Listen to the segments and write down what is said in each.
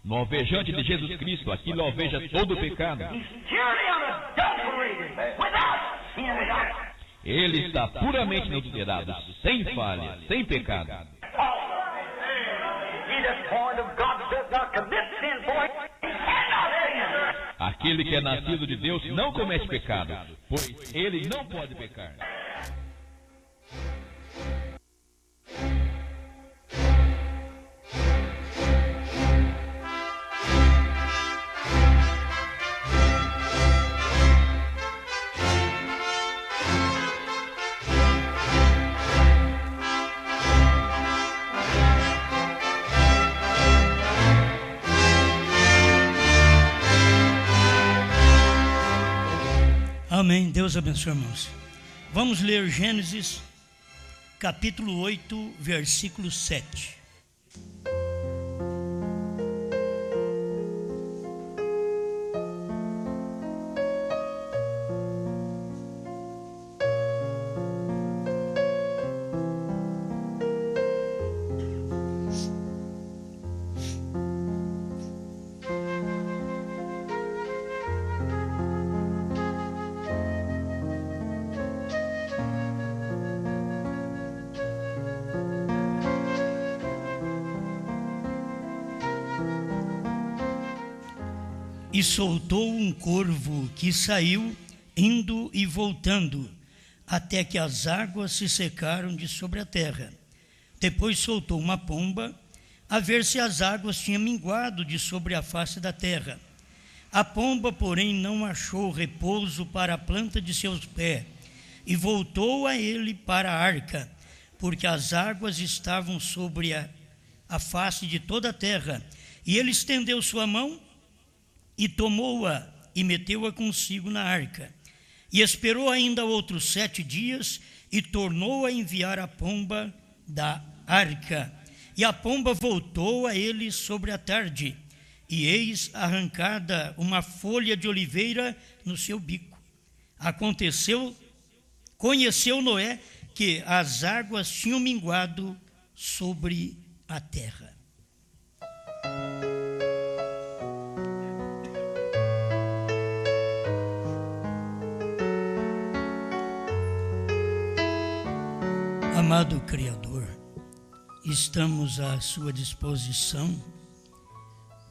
No alvejante de Jesus Cristo, aquilo alveja todo o pecado. Ele está puramente inadulterado, sem falha, sem pecado. Aquele que é nascido de Deus não comete pecado, pois ele não pode pecar. Amém. Deus abençoe, irmãos. Vamos ler Gênesis, capítulo 8, versículo 7. E soltou um corvo que saiu, indo e voltando, até que as águas se secaram de sobre a terra. Depois soltou uma pomba, a ver se as águas tinham minguado de sobre a face da terra. A pomba, porém, não achou repouso para a planta de seus pés, e voltou a ele para a arca, porque as águas estavam sobre a face de toda a terra. E ele estendeu sua mão, e tomou-a e meteu-a consigo na arca. E esperou ainda outros 7 dias e tornou a enviar a pomba da arca. E a pomba voltou a ele sobre a tarde, e eis arrancada uma folha de oliveira no seu bico. Conheceu Noé que as águas tinham minguado sobre a terra. Amado Criador, estamos à sua disposição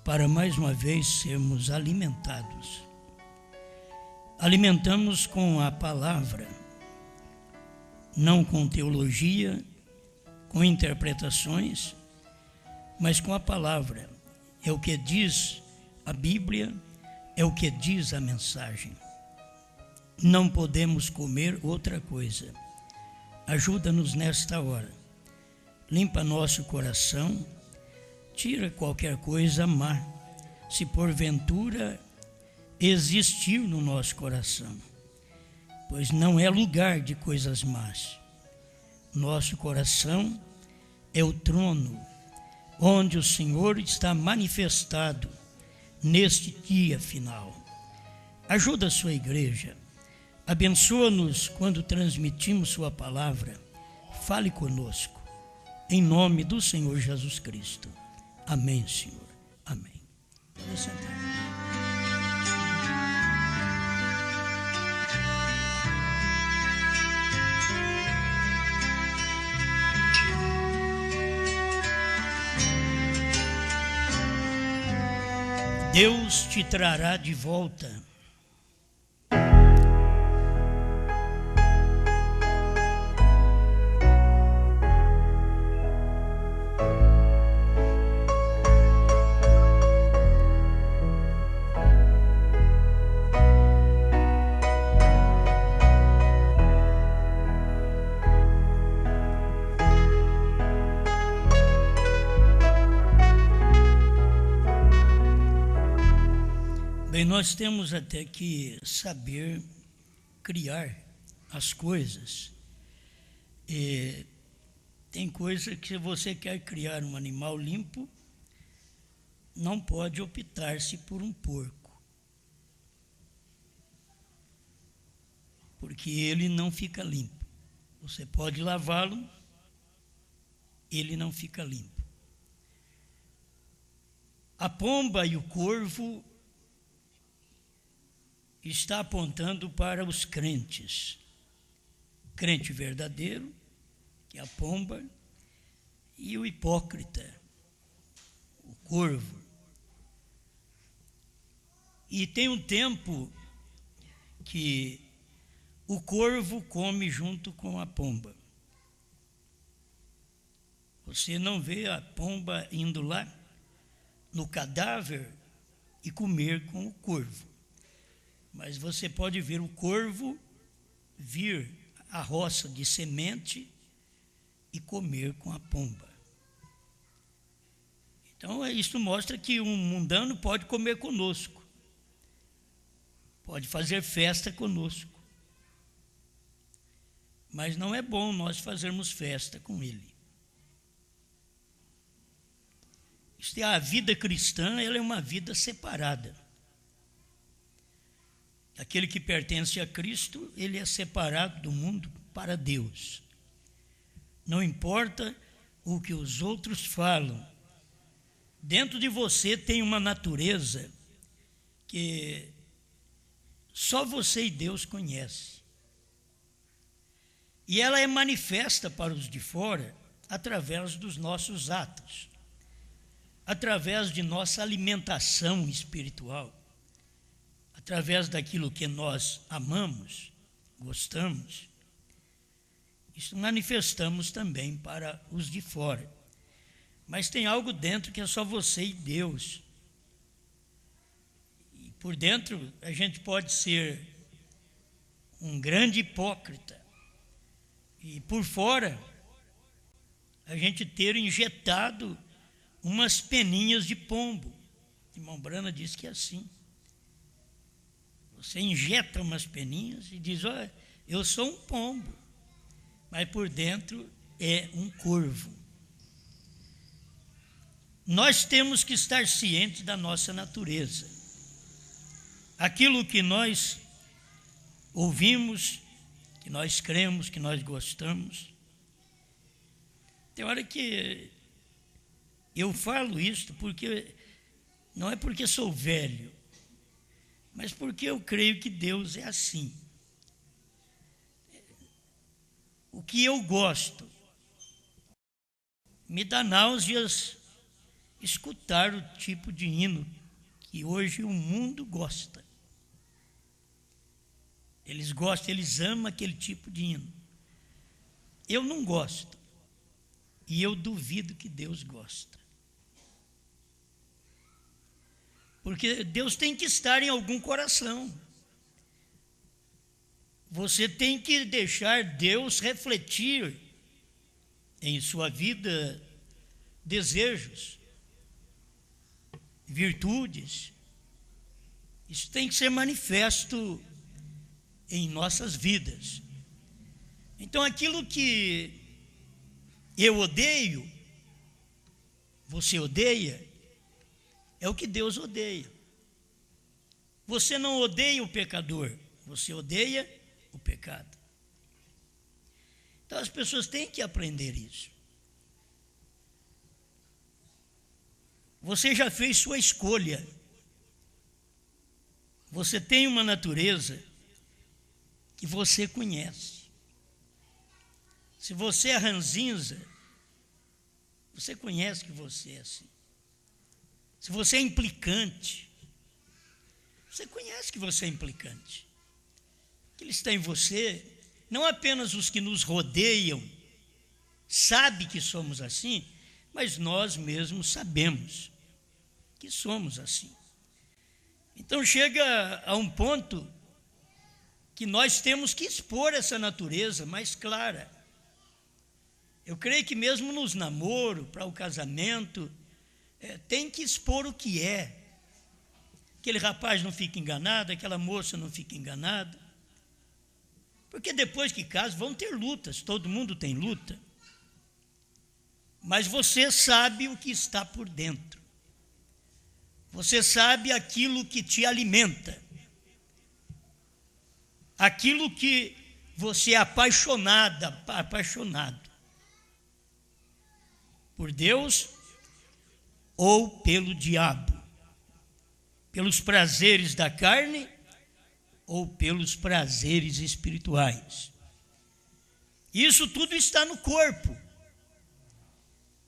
para mais uma vez sermos alimentados. Alimentamos com a palavra, não com teologia, com interpretações, mas com a palavra. É o que diz a Bíblia, é o que diz a mensagem. Não podemos comer outra coisa. Ajuda-nos nesta hora, limpa nosso coração, tira qualquer coisa má, se porventura existir no nosso coração, pois não é lugar de coisas más. Nosso coração é o trono, onde o Senhor está manifestado neste dia final. Ajuda a sua igreja. Abençoa-nos quando transmitimos sua palavra. Fale conosco, em nome do Senhor Jesus Cristo. Amém, Senhor. Amém. Pode sentar. Deus te trará de volta. Bem, nós temos até que saber criar as coisas. Tem coisa que, se você quer criar um animal limpo, não pode optar-se por um porco, porque ele não fica limpo. Você pode lavá-lo, ele não fica limpo. A pomba e o corvo está apontando para os crentes. Crente verdadeiro, que é a pomba, e o hipócrita, o corvo. E tem um tempo que o corvo come junto com a pomba. Você não vê a pomba indo lá no cadáver e comer com o corvo. Mas você pode ver o corvo vir à roça de semente e comer com a pomba. Então, isso mostra que um mundano pode comer conosco, pode fazer festa conosco, mas não é bom nós fazermos festa com ele. A vida cristã, ela é uma vida separada. Aquele que pertence a Cristo, ele é separado do mundo para Deus. Não importa o que os outros falam. Dentro de você tem uma natureza que só você e Deus conhecem. E ela é manifesta para os de fora através dos nossos atos, através de nossa alimentação espiritual, através daquilo que nós amamos, gostamos. Isso manifestamos também para os de fora. Mas tem algo dentro que é só você e Deus. E por dentro a gente pode ser um grande hipócrita. E por fora a gente ter injetado umas peninhas de pombo. O irmão Brana diz que é assim. Você injeta umas peninhas e diz, olha, eu sou um pombo. Mas por dentro é um corvo. Nós temos que estar cientes da nossa natureza. Aquilo que nós ouvimos, que nós cremos, que nós gostamos. Tem hora que eu falo isso porque não é porque sou velho, mas porque eu creio que Deus é assim. O que eu gosto me dá náuseas escutar o tipo de hino que hoje o mundo gosta. Eles gostam, eles amam aquele tipo de hino. Eu não gosto. E eu duvido que Deus gosta. Porque Deus tem que estar em algum coração. Você tem que deixar Deus refletir em sua vida desejos, virtudes. Isso tem que ser manifesto em nossas vidas. Então, aquilo que eu odeio, você odeia, é o que Deus odeia. Você não odeia o pecador, você odeia o pecado. Então as pessoas têm que aprender isso. Você já fez sua escolha. Você tem uma natureza que você conhece. Se você é ranzinza, você conhece que você é assim. Se você é implicante, você conhece que você é implicante. Que ele está em você, não apenas os que nos rodeiam sabem que somos assim, mas nós mesmos sabemos que somos assim. Então chega a um ponto que nós temos que expor essa natureza mais clara. Eu creio que mesmo nos namoros, para o casamento, tem que expor o que é. Aquele rapaz não fica enganado, aquela moça não fica enganada. Porque depois que casa vão ter lutas, todo mundo tem luta. Mas você sabe o que está por dentro. Você sabe aquilo que te alimenta. Aquilo que você é apaixonado por Deus ou pelo diabo. pelos prazeres da carne ou pelos prazeres espirituais. Isso tudo está no corpo.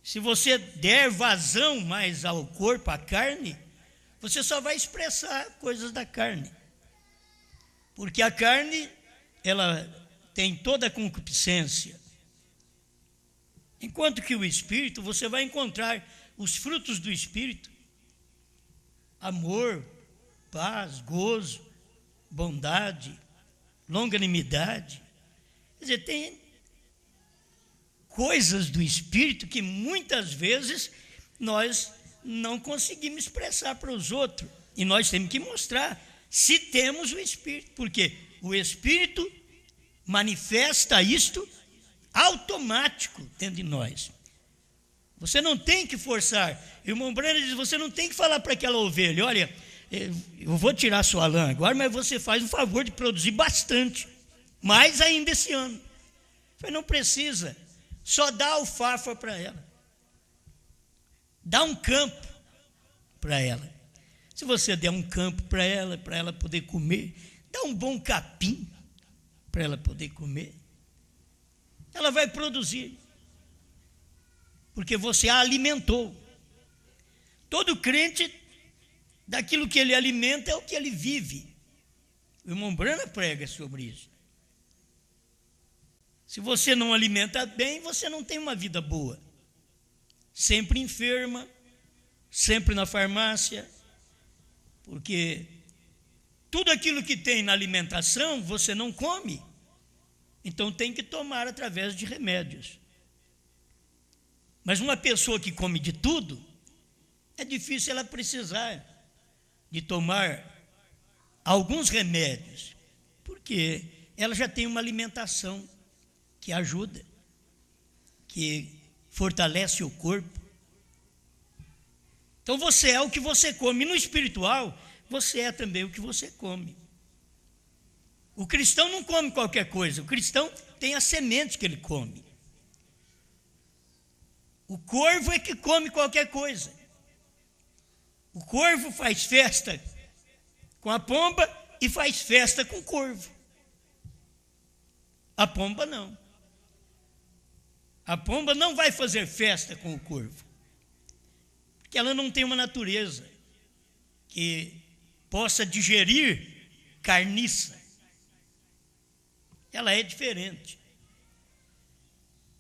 Se você der vazão mais ao corpo, à carne, você só vai expressar coisas da carne. Porque a carne, ela tem toda a concupiscência. Enquanto que o Espírito, você vai encontrar os frutos do Espírito: amor, paz, gozo, bondade, longanimidade. Quer dizer, tem coisas do Espírito que muitas vezes nós não conseguimos expressar para os outros. E nós temos que mostrar se temos o Espírito, porque o Espírito manifesta isto automático dentro de nós. Você não tem que forçar. O irmão Breno diz: você não tem que falar para aquela ovelha: olha, eu vou tirar sua lã agora, mas você faz o favor de produzir bastante, mais ainda esse ano. Você não precisa, só dá alfafa para ela, dá um campo para ela. Se você der um campo para ela poder comer, dá um bom capim para ela poder comer, ela vai produzir, porque você a alimentou. Todo crente, daquilo que ele alimenta é o que ele vive. O irmão Brana prega sobre isso. Se você não alimenta bem, você não tem uma vida boa. Sempre enferma, sempre na farmácia, porque tudo aquilo que tem na alimentação você não come, então tem que tomar através de remédios. Mas uma pessoa que come de tudo, é difícil ela precisar de tomar alguns remédios, porque ela já tem uma alimentação que ajuda, que fortalece o corpo. Então você é o que você come. E no espiritual, você é também o que você come. O cristão não come qualquer coisa, o cristão tem a semente que ele come. O corvo é que come qualquer coisa. O corvo faz festa com a pomba e faz festa com o corvo. A pomba não. A pomba não vai fazer festa com o corvo, porque ela não tem uma natureza que possa digerir carniça. Ela é diferente.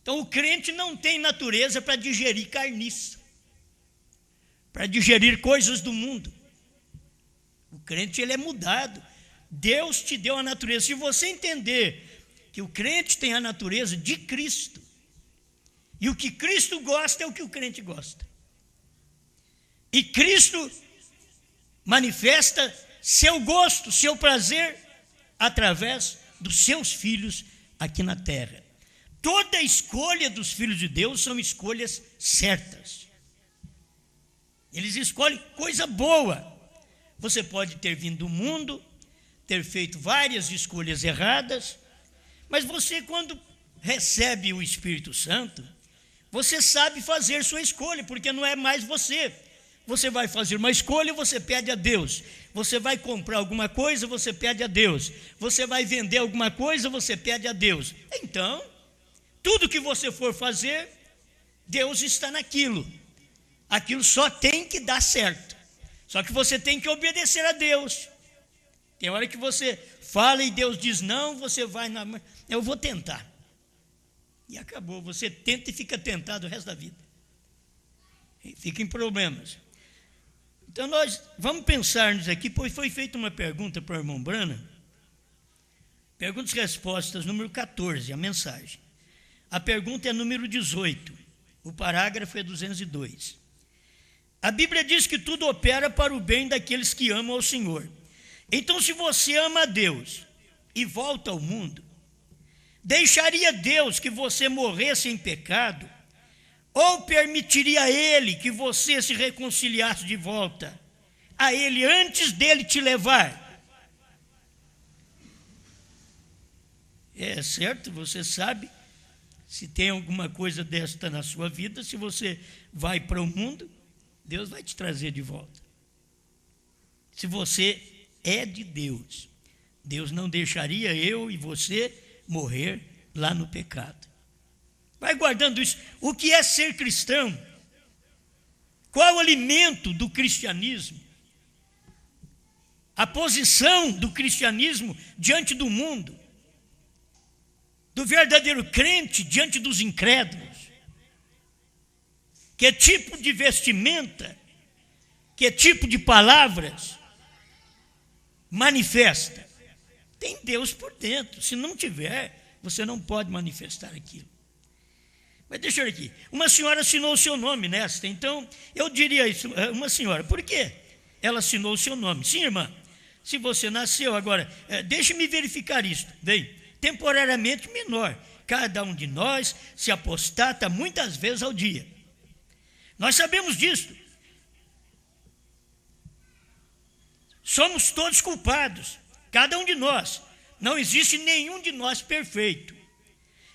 Então o crente não tem natureza para digerir carniça, para digerir coisas do mundo. O crente, ele é mudado. Deus te deu a natureza. Se você entender que o crente tem a natureza de Cristo, e o que Cristo gosta é o que o crente gosta, e Cristo manifesta seu gosto, seu prazer, através dos seus filhos aqui na terra. Toda escolha dos filhos de Deus são escolhas certas. Eles escolhem coisa boa. Você pode ter vindo do mundo, ter feito várias escolhas erradas, mas você, quando recebe o Espírito Santo, você sabe fazer sua escolha, porque não é mais você. Você vai fazer uma escolha, você pede a Deus. Você vai comprar alguma coisa, você pede a Deus. Você vai vender alguma coisa, você pede a Deus. Então, tudo que você for fazer, Deus está naquilo. Aquilo só tem que dar certo. Só que você tem que obedecer a Deus. Tem hora que você fala e Deus diz não, você vai na... Eu vou tentar. E acabou. Você tenta e fica tentado o resto da vida. E fica em problemas. Então nós vamos pensar nisso aqui, pois foi feita uma pergunta para o irmão Brana. Perguntas e respostas, número 14, a mensagem. A pergunta é número 18. O parágrafo é 202. A Bíblia diz que tudo opera para o bem daqueles que amam ao Senhor. Então, se você ama a Deus e volta ao mundo, deixaria Deus que você morresse em pecado, ou permitiria a Ele que você se reconciliasse de volta a Ele antes dele te levar? É certo, você sabe, se tem alguma coisa desta na sua vida, se você vai para o mundo, Deus vai te trazer de volta. Se você é de Deus, Deus não deixaria eu e você morrer lá no pecado. Vai guardando isso. O que é ser cristão? Qual o alimento do cristianismo? A posição do cristianismo diante do mundo, do verdadeiro crente diante dos incrédulos. Que tipo de vestimenta, que tipo de palavras manifesta? Tem Deus por dentro. Se não tiver, você não pode manifestar aquilo. Mas deixa eu ver aqui. Uma senhora assinou o seu nome nesta. Então, eu diria isso. Uma senhora, por quê? Ela assinou o seu nome. Sim, irmã. Se você nasceu agora, deixe-me verificar isso. Bem, temporariamente menor. Cada um de nós se apostata muitas vezes ao dia. Nós sabemos disso. Somos todos culpados. Cada um de nós. Não existe nenhum de nós perfeito.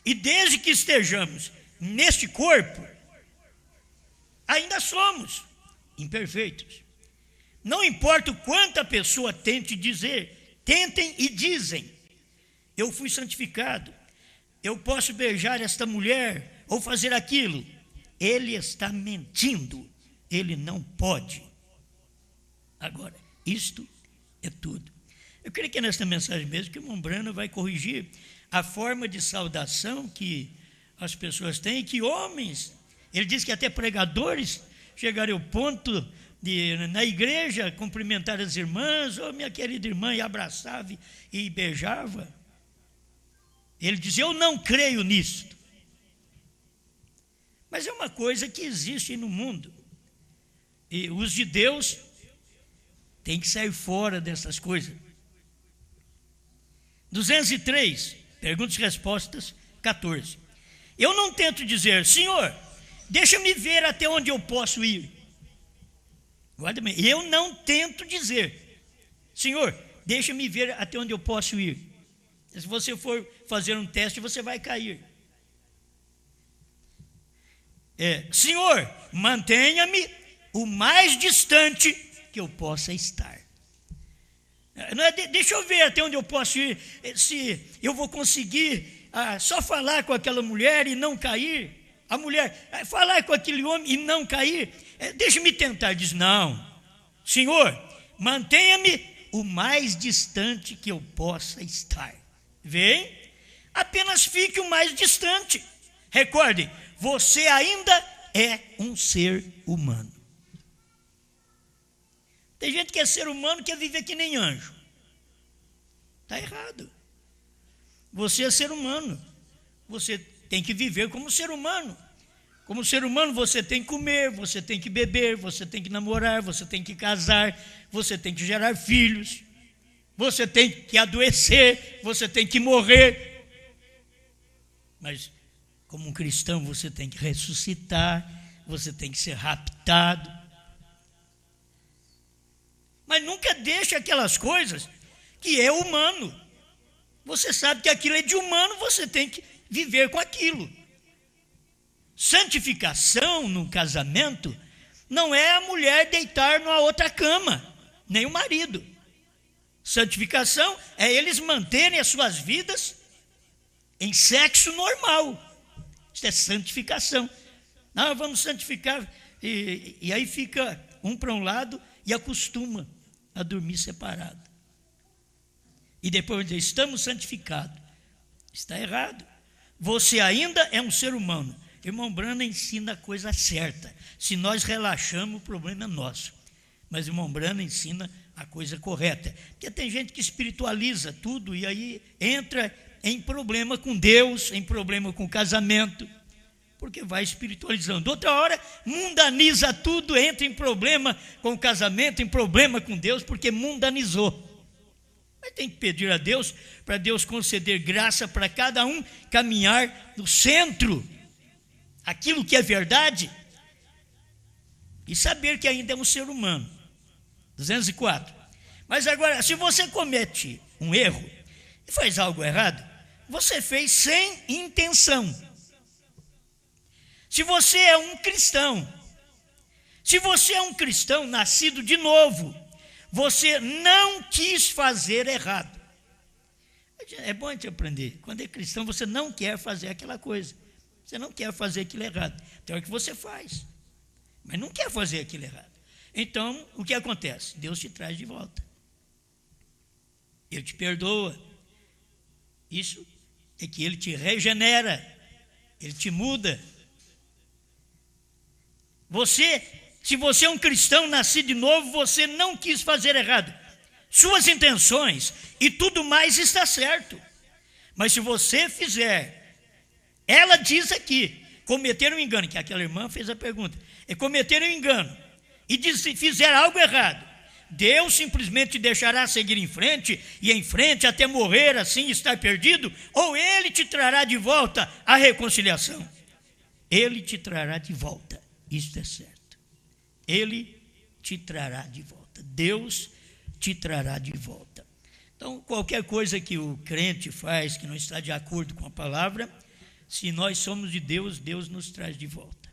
E desde que estejamos neste corpo, ainda somos imperfeitos. Não importa o quanto a pessoa tente dizer, tentem e dizem, eu fui santificado, eu posso beijar esta mulher ou fazer aquilo. Ele está mentindo, ele não pode. Agora, isto é tudo. Eu creio que é nesta mensagem mesmo que o irmão Brana vai corrigir a forma de saudação que as pessoas têm, que homens, ele diz que até pregadores chegaram ao ponto de, na igreja, cumprimentar as irmãs, minha querida irmã, e abraçava e beijava. Ele diz, eu não creio nisto. Mas é uma coisa que existe no mundo. E os de Deus têm que sair fora dessas coisas. 203, perguntas e respostas, 14. Eu não tento dizer, Senhor, deixa-me ver até onde eu posso ir. Guarda bem, eu não tento dizer, Senhor, deixa-me ver até onde eu posso ir. Se você for fazer um teste, você vai cair. Senhor, mantenha-me o mais distante que eu possa estar. Não é, deixa eu ver até onde eu posso ir, se eu vou conseguir só falar com aquela mulher e não cair. A mulher, falar com aquele homem e não cair. Deixa-me tentar. Diz, não. Senhor, mantenha-me o mais distante que eu possa estar. Vem, apenas fique o mais distante. Recorde, você ainda é um ser humano. Tem gente que é ser humano que quer viver que nem anjo. Está errado. Você é ser humano. Você tem que viver como ser humano. Como ser humano, você tem que comer, você tem que beber, você tem que namorar, você tem que casar, você tem que gerar filhos, você tem que adoecer, você tem que morrer. Mas, como um cristão, você tem que ressuscitar, você tem que ser raptado. Mas nunca deixe aquelas coisas que é humano. Você sabe que aquilo é de humano, você tem que viver com aquilo. Santificação no casamento não é a mulher deitar numa outra cama, nem o marido. Santificação é eles manterem as suas vidas em sexo normal. Isso é santificação. Não, vamos santificar. E aí fica um para um lado e acostuma a dormir separado. E depois diz, estamos santificados. Está errado. Você ainda é um ser humano. Irmão Brana ensina a coisa certa. Se nós relaxamos, o problema é nosso. Mas irmão Brana ensina a coisa correta. Porque tem gente que espiritualiza tudo e aí entra em problema com Deus, em problema com o casamento, porque vai espiritualizando. Outra hora, mundaniza tudo, entra em problema com o casamento, em problema com Deus, porque mundanizou. Mas tem que pedir a Deus, para Deus conceder graça para cada um caminhar no centro, aquilo que é verdade, e saber que ainda é um ser humano. 204. Mas agora, se você comete um erro e faz algo errado, você fez sem intenção. Se você é um cristão, nascido de novo, você não quis fazer errado. É bom a gente aprender. Quando é cristão, você não quer fazer aquela coisa. Você não quer fazer aquilo errado. Então é o que você faz. Mas não quer fazer aquilo errado. Então, o que acontece? Deus te traz de volta. Ele te perdoa. Isso é que Ele te regenera. Ele te muda. Se você é um cristão nascido de novo, você não quis fazer errado. Suas intenções e tudo mais está certo. Mas se você fizer, ela diz aqui, cometer um engano, que aquela irmã fez a pergunta, é cometer um engano, e fizer algo errado, Deus simplesmente te deixará seguir em frente, e em frente até morrer assim, estar perdido, ou Ele te trará de volta a reconciliação. Ele te trará de volta, isto é certo. Ele te trará de volta. Deus te trará de volta. Então, qualquer coisa que o crente faz que não está de acordo com a palavra, se nós somos de Deus, Deus nos traz de volta.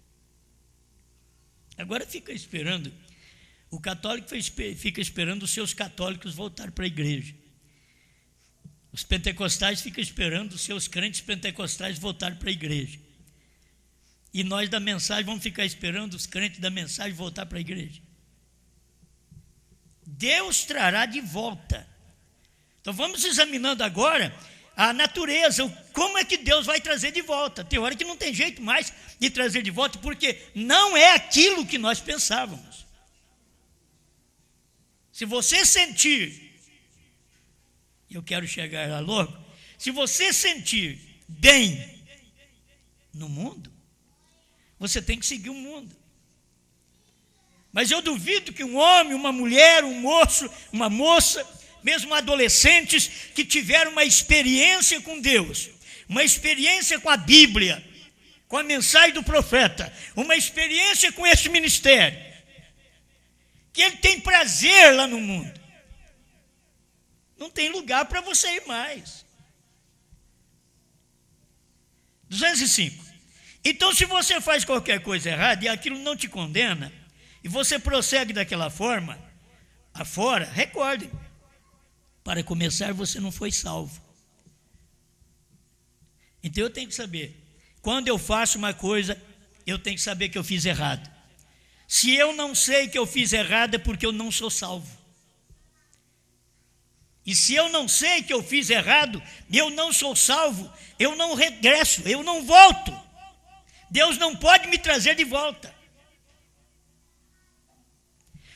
Agora fica esperando, o católico fica esperando os seus católicos voltar para a igreja. Os pentecostais ficam esperando os seus crentes pentecostais voltar para a igreja. E nós da mensagem vamos ficar esperando os crentes da mensagem voltar para a igreja. Deus trará de volta. Então vamos examinando agora a natureza, como é que Deus vai trazer de volta. Tem hora que não tem jeito mais de trazer de volta, porque não é aquilo que nós pensávamos. Se você sentir, eu quero chegar lá logo, se você sentir bem no mundo, você tem que seguir o mundo. Mas eu duvido que um homem, uma mulher, um moço, uma moça, mesmo adolescentes que tiveram uma experiência com Deus, uma experiência com a Bíblia, com a mensagem do profeta, uma experiência com esse ministério, que ele tem prazer lá no mundo. Não tem lugar para você ir mais. 205. Então, se você faz qualquer coisa errada e aquilo não te condena, e você prossegue daquela forma, afora, recorde, para começar, você não foi salvo. Então eu tenho que saber, quando eu faço uma coisa, eu tenho que saber que eu fiz errado. Se eu não sei que eu fiz errado, é porque eu não sou salvo. E se eu não sei que eu fiz errado, eu não sou salvo, eu não regresso, eu não volto. Deus não pode me trazer de volta.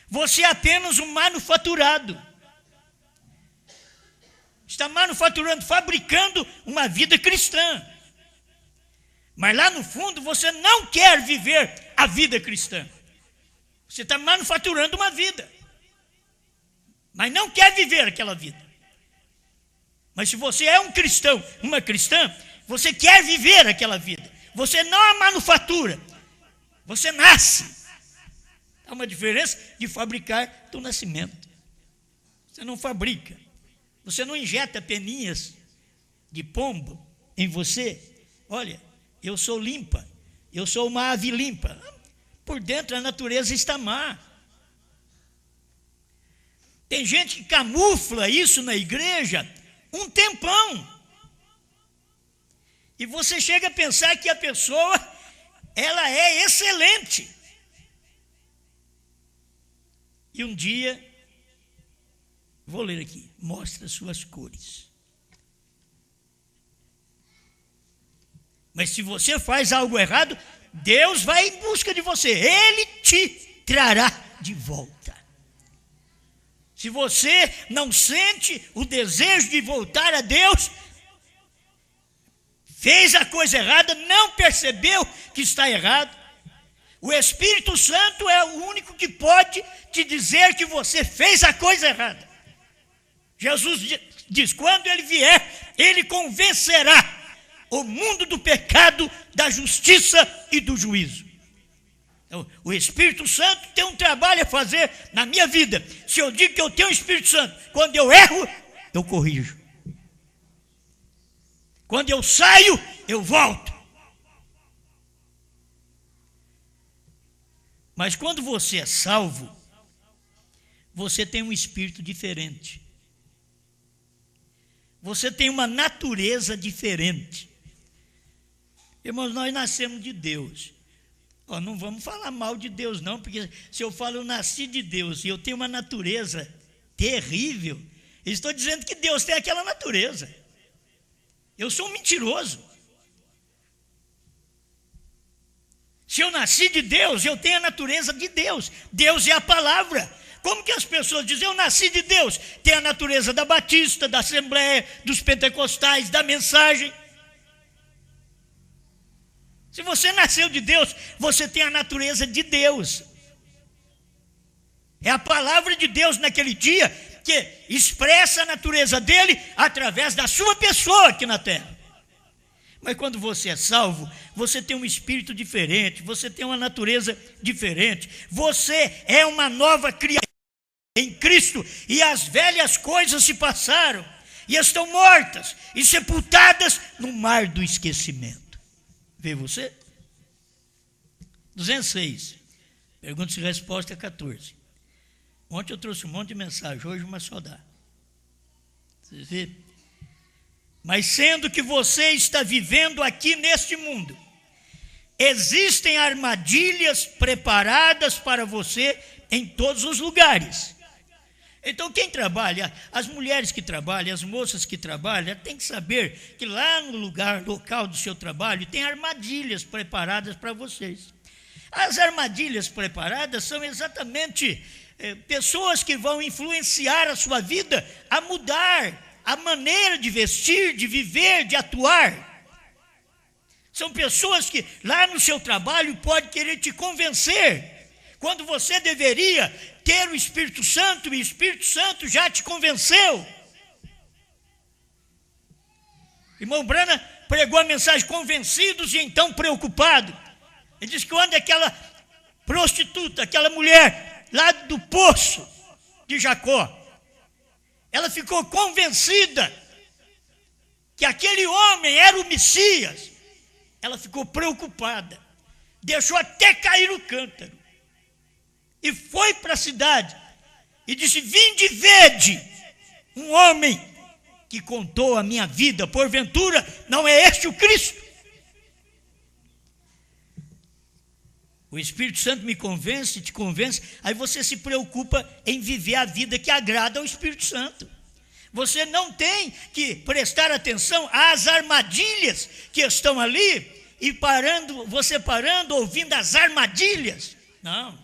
Você é apenas um manufaturado. Está manufaturando, fabricando uma vida cristã. Mas lá no fundo você não quer viver a vida cristã. Você está manufaturando uma vida, mas não quer viver aquela vida. Mas se você é um cristão, uma cristã, você quer viver aquela vida. Você não é manufatura, você nasce. Há uma diferença de fabricar do nascimento. Você não fabrica. Você não injeta peninhas de pombo em você. Olha, eu sou limpa. Eu sou uma ave limpa. Por dentro a natureza está má. Tem gente que camufla isso na igreja um tempão. E você chega a pensar que a pessoa, ela é excelente. E um dia, vou ler aqui, mostra suas cores. Mas se você faz algo errado, Deus vai em busca de você. Ele te trará de volta. Se você não sente o desejo de voltar a Deus, fez a coisa errada, não percebeu que está errado, o Espírito Santo é o único que pode te dizer que você fez a coisa errada. Jesus diz, quando Ele vier, Ele convencerá o mundo do pecado, da justiça e do juízo. Então, o Espírito Santo tem um trabalho a fazer na minha vida. Se eu digo que eu tenho o Espírito Santo, quando eu erro, eu corrijo. Quando eu saio, eu volto. Mas quando você é salvo, você tem um espírito diferente. Você tem uma natureza diferente. Irmãos, nós nascemos de Deus. Não vamos falar mal de Deus não, porque se eu falo eu nasci de Deus e eu tenho uma natureza terrível, eu estou dizendo que Deus tem aquela natureza. Eu sou um mentiroso. Se eu nasci de Deus, eu tenho a natureza de Deus. Deus é a palavra. Como que as pessoas dizem, eu nasci de Deus? Tem a natureza da Batista, da Assembleia, dos Pentecostais, da Mensagem. Se você nasceu de Deus, você tem a natureza de Deus. É a palavra de Deus naquele dia que expressa a natureza dele através da sua pessoa aqui na terra. Mas quando você é salvo, você tem um espírito diferente, você tem uma natureza diferente, você é uma nova criatura em Cristo, e as velhas coisas se passaram, e estão mortas, e sepultadas no mar do esquecimento. Vê você? 206, perguntas e respostas 14. Ontem eu trouxe um monte de mensagem, hoje uma só dá. Vocês viram? Mas sendo que você está vivendo aqui neste mundo, existem armadilhas preparadas para você em todos os lugares. Então quem trabalha, as mulheres que trabalham, as moças que trabalham, tem que saber que lá no local do seu trabalho tem armadilhas preparadas para vocês. As armadilhas preparadas são exatamente pessoas que vão influenciar a sua vida a mudar a maneira de vestir, de viver, de atuar. São pessoas que lá no seu trabalho podem querer te convencer, quando você deveria ter o Espírito Santo, e o Espírito Santo já te convenceu. Irmão Brana pregou a mensagem convencidos e então preocupado. Ele disse que quando aquela prostituta, aquela mulher lá do poço de Jacó, ela ficou convencida que aquele homem era o Messias, ela ficou preocupada, deixou até cair o cântaro, e foi para a cidade, e disse, vinde e vede um homem que contou a minha vida, porventura não é este o Cristo? O Espírito Santo me convence, te convence, aí você se preocupa em viver a vida que agrada ao Espírito Santo. Você não tem que prestar atenção às armadilhas que estão ali, e você parando, ouvindo as armadilhas. Não,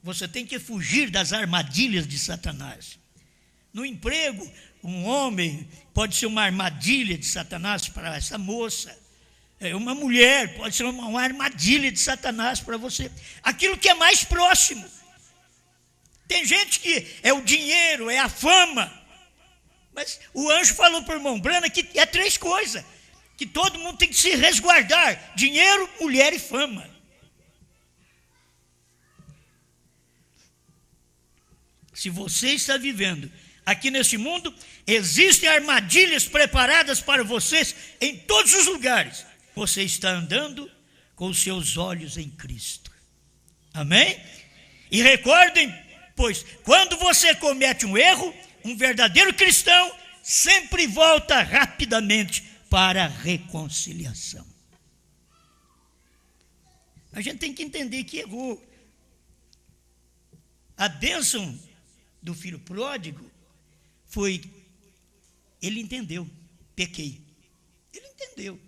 você tem que fugir das armadilhas de Satanás. No emprego, um homem pode ser uma armadilha de Satanás para essa moça. Uma mulher pode ser uma armadilha de Satanás para você. Aquilo que é mais próximo. Tem gente que é o dinheiro, é a fama. Mas o anjo falou para o irmão Brana que é 3 coisas, que todo mundo tem que se resguardar: dinheiro, mulher e fama. Se você está vivendo aqui nesse mundo, existem armadilhas preparadas para vocês em todos os lugares. Você está andando com os seus olhos em Cristo. Amém? E recordem, pois, quando você comete um erro, um verdadeiro cristão sempre volta rapidamente para a reconciliação. A gente tem que entender que errou. A bênção do filho pródigo foi, ele entendeu, pequei. Ele entendeu.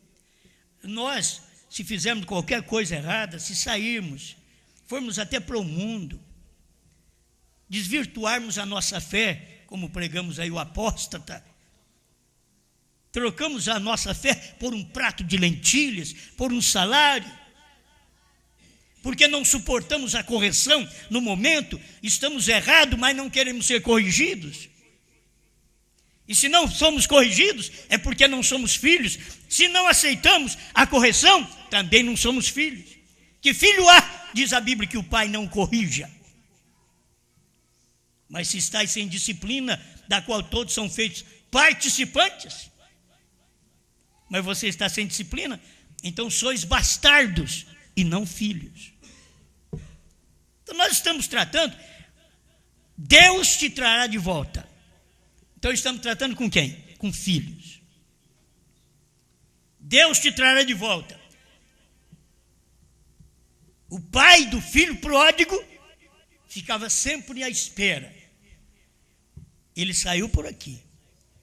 Nós, se fizermos qualquer coisa errada, se sairmos, formos até para o mundo, desvirtuarmos a nossa fé, como pregamos aí o apóstata, trocamos a nossa fé por um prato de lentilhas, por um salário, porque não suportamos a correção no momento, estamos errados, mas não queremos ser corrigidos. E se não somos corrigidos, é porque não somos filhos. Se não aceitamos a correção, também não somos filhos. Que filho há, diz a Bíblia, que o pai não corrija. Mas se estáis sem disciplina, da qual todos são feitos participantes, mas você está sem disciplina, então sois bastardos e não filhos. Então nós estamos tratando Deus te trará de volta. Então estamos tratando com quem? Com filhos. Deus te trará de volta. O pai do filho pródigo ficava sempre à espera. Ele saiu por aqui.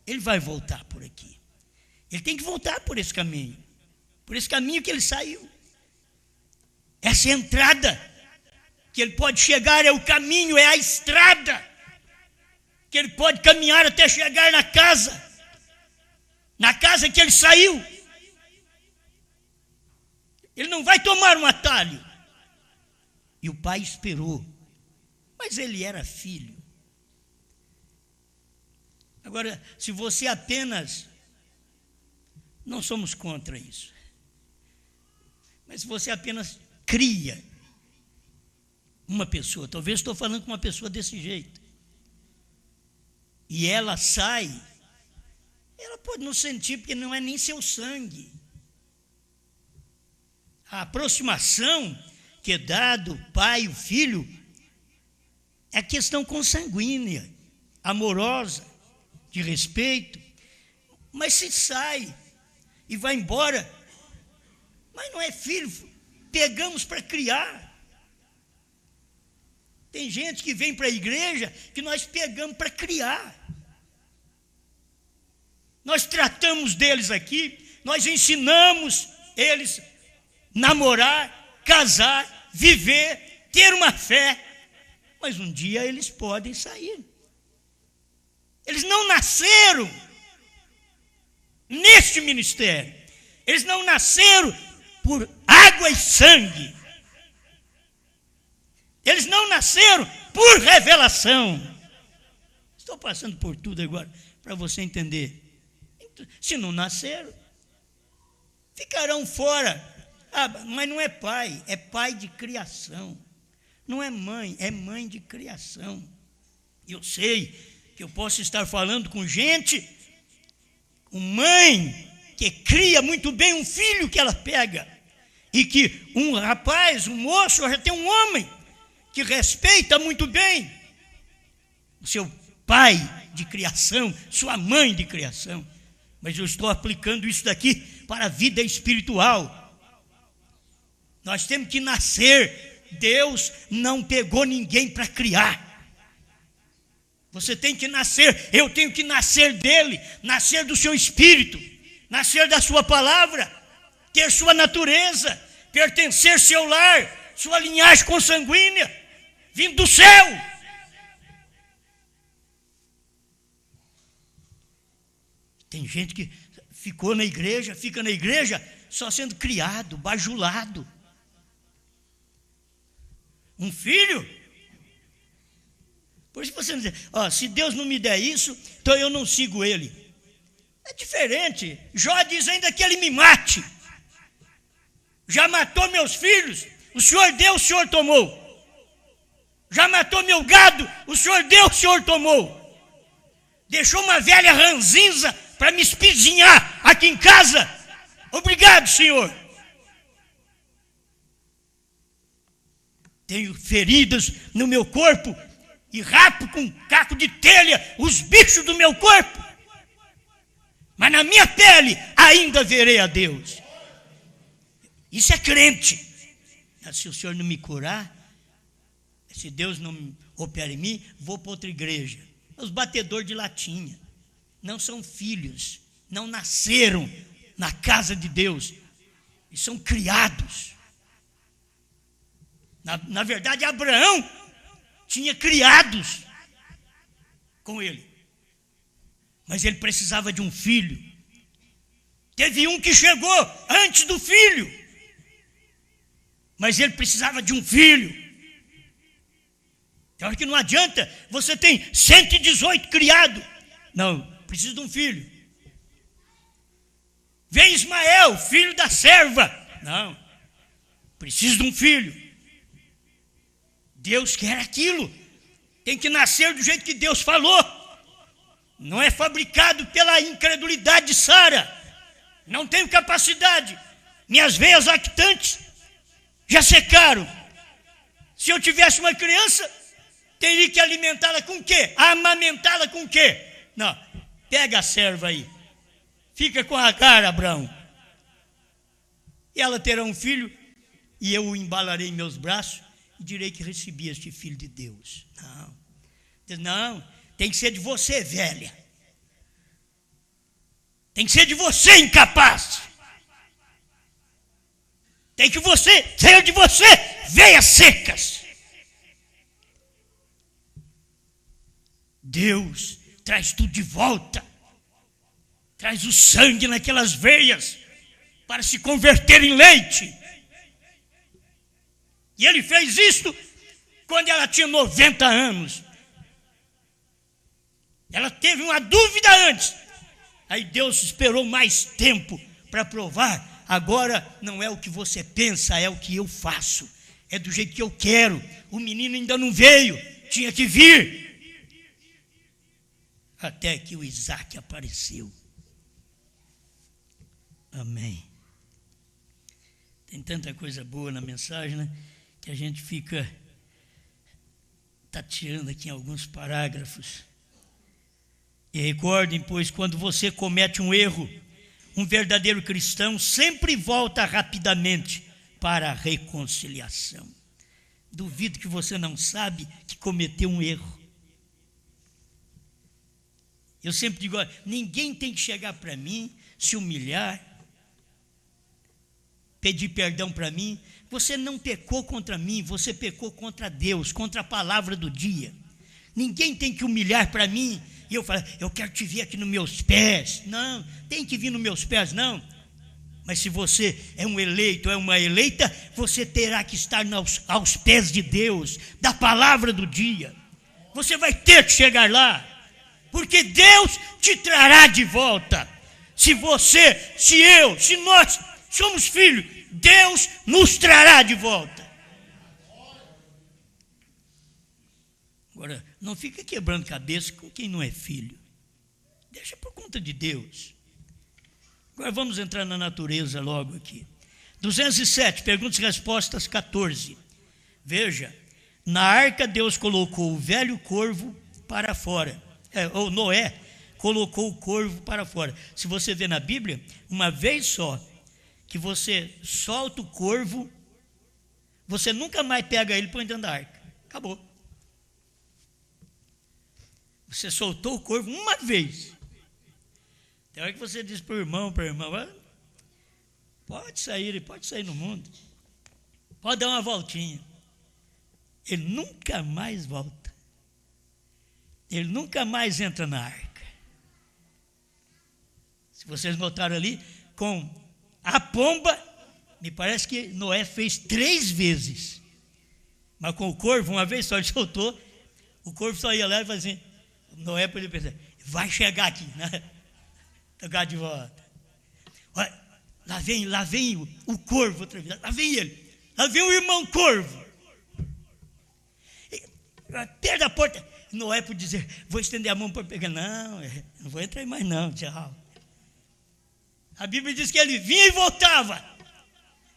Ele vai voltar por aqui. Ele tem que voltar por esse caminho. Por esse caminho que ele saiu. Essa entrada que ele pode chegar é o caminho, é a estrada que ele pode caminhar até chegar na casa que ele saiu. Ele não vai tomar um atalho. E o pai esperou, mas ele era filho. Agora, se você apenas, não somos contra isso, mas se você apenas cria uma pessoa, talvez estou falando com uma pessoa desse jeito, e ela sai, ela pode não sentir, porque não é nem seu sangue. A aproximação que é dado o pai e o filho é questão consanguínea, amorosa, de respeito, mas se sai e vai embora, mas não é filho, pegamos para criar. Tem gente que vem para a igreja que nós pegamos para criar. Nós tratamos deles aqui, nós ensinamos eles a namorar, casar, viver, ter uma fé, mas um dia eles podem sair. Eles não nasceram neste ministério. Eles não nasceram por água e sangue. Eles não nasceram por revelação. Estou passando por tudo agora para você entender. Se não nasceram, ficarão fora. Ah, mas não é pai, é pai de criação. Não é mãe de criação. Eu sei que eu posso estar falando com gente, com mãe que cria muito bem um filho que ela pega, e que um rapaz, um moço, já tem um homem que respeita muito bem o seu pai de criação, sua mãe de criação. Mas eu estou aplicando isso daqui para a vida espiritual. Nós temos que nascer. Deus não pegou ninguém para criar. Você tem que nascer, eu tenho que nascer dele, nascer do seu espírito, nascer da sua palavra, ter sua natureza, pertencer seu lar, sua linhagem consanguínea, vindo do céu. Tem gente que fica na igreja, só sendo criado, bajulado. Um filho. Por isso você não diz, se Deus não me der isso, então eu não sigo ele. É diferente. Jó diz ainda que ele me mate. Já matou meus filhos, o Senhor deu, o Senhor tomou. Já matou meu gado, o Senhor deu, o Senhor tomou. Deixou uma velha ranzinza para me espizinhar aqui em casa. Obrigado, Senhor. Tenho feridas no meu corpo e rapo com caco de telha os bichos do meu corpo. Mas na minha pele ainda verei a Deus. Isso é crente. Se o Senhor não me curar, se Deus não opera em mim, vou para outra igreja. Os batedores de latinha não são filhos, não nasceram na casa de Deus, e são criados. Na verdade, Abraão tinha criados com ele, mas ele precisava de um filho. Teve um que chegou antes do filho, mas ele precisava de um filho. Então, que não adianta, você tem 118 criados. Não, precisa de um filho. Vem Ismael, filho da serva. Não, precisa de um filho. Deus quer aquilo. Tem que nascer do jeito que Deus falou. Não é fabricado pela incredulidade de Sara. Não tenho capacidade. Minhas veias lactantes já secaram. Se eu tivesse uma criança, Teria que alimentá-la com o quê? Amamentá-la com o quê? Não, pega a serva aí. Fica com Agar, Abraão. E ela terá um filho, e eu o embalarei em meus braços, e direi que recebi este filho de Deus. Não, tem que ser de você, velha. Tem que ser de você, incapaz. Tem que ser de você, veias secas. Deus traz tudo de volta. Traz o sangue naquelas veias para se converter em leite. E ele fez isso quando ela tinha 90 anos. Ela teve uma dúvida antes. Aí Deus esperou mais tempo para provar. Agora não é o que você pensa, é o que eu faço. É do jeito que eu quero. O menino ainda não veio, tinha que vir. Até que o Isaac apareceu. Amém. Tem tanta coisa boa na mensagem, né? Que a gente fica tateando aqui em alguns parágrafos. E recordem, pois, quando você comete um erro, um verdadeiro cristão sempre volta rapidamente para a reconciliação. Duvido que você não sabe que cometeu um erro. Eu sempre digo, ninguém tem que chegar para mim, se humilhar, pedir perdão para mim. Você não pecou contra mim, você pecou contra Deus, contra a palavra do dia. Ninguém tem que humilhar para mim e eu falar, eu quero te ver aqui nos meus pés. Não, tem que vir nos meus pés, não. Mas se você é um eleito, é uma eleita, você terá que estar aos pés de Deus, da palavra do dia. Você vai ter que chegar lá, porque Deus te trará de volta. Se você, se eu, se nós somos filhos, Deus nos trará de volta. Agora, não fica quebrando cabeça com quem não é filho. Deixa por conta de Deus. Agora vamos entrar na natureza logo aqui. 207, perguntas e respostas 14. Veja, na arca Deus colocou o velho corvo para fora. Ou Noé colocou o corvo para fora. Se você vê na Bíblia, uma vez só que você solta o corvo, você nunca mais pega ele e põe dentro da arca. Acabou. Você soltou o corvo uma vez. Tem hora que você diz para o irmão, para a irmã, pode sair, ele pode sair no mundo. Pode dar uma voltinha. Ele nunca mais volta. Ele nunca mais entra na arca. Se vocês notaram ali, com a pomba, me parece que Noé fez 3 vezes. Mas com o corvo, uma vez só ele soltou, o corvo só ia lá e fazia assim, Noé podia pensar, vai chegar aqui, né? Tocar de volta. Olha, lá vem o corvo outra vez, lá vem ele, lá vem o irmão corvo. Perto da porta, Noé podia dizer, vou estender a mão para pegar. Não vou entrar mais não, tchau. A Bíblia diz que ele vinha e voltava.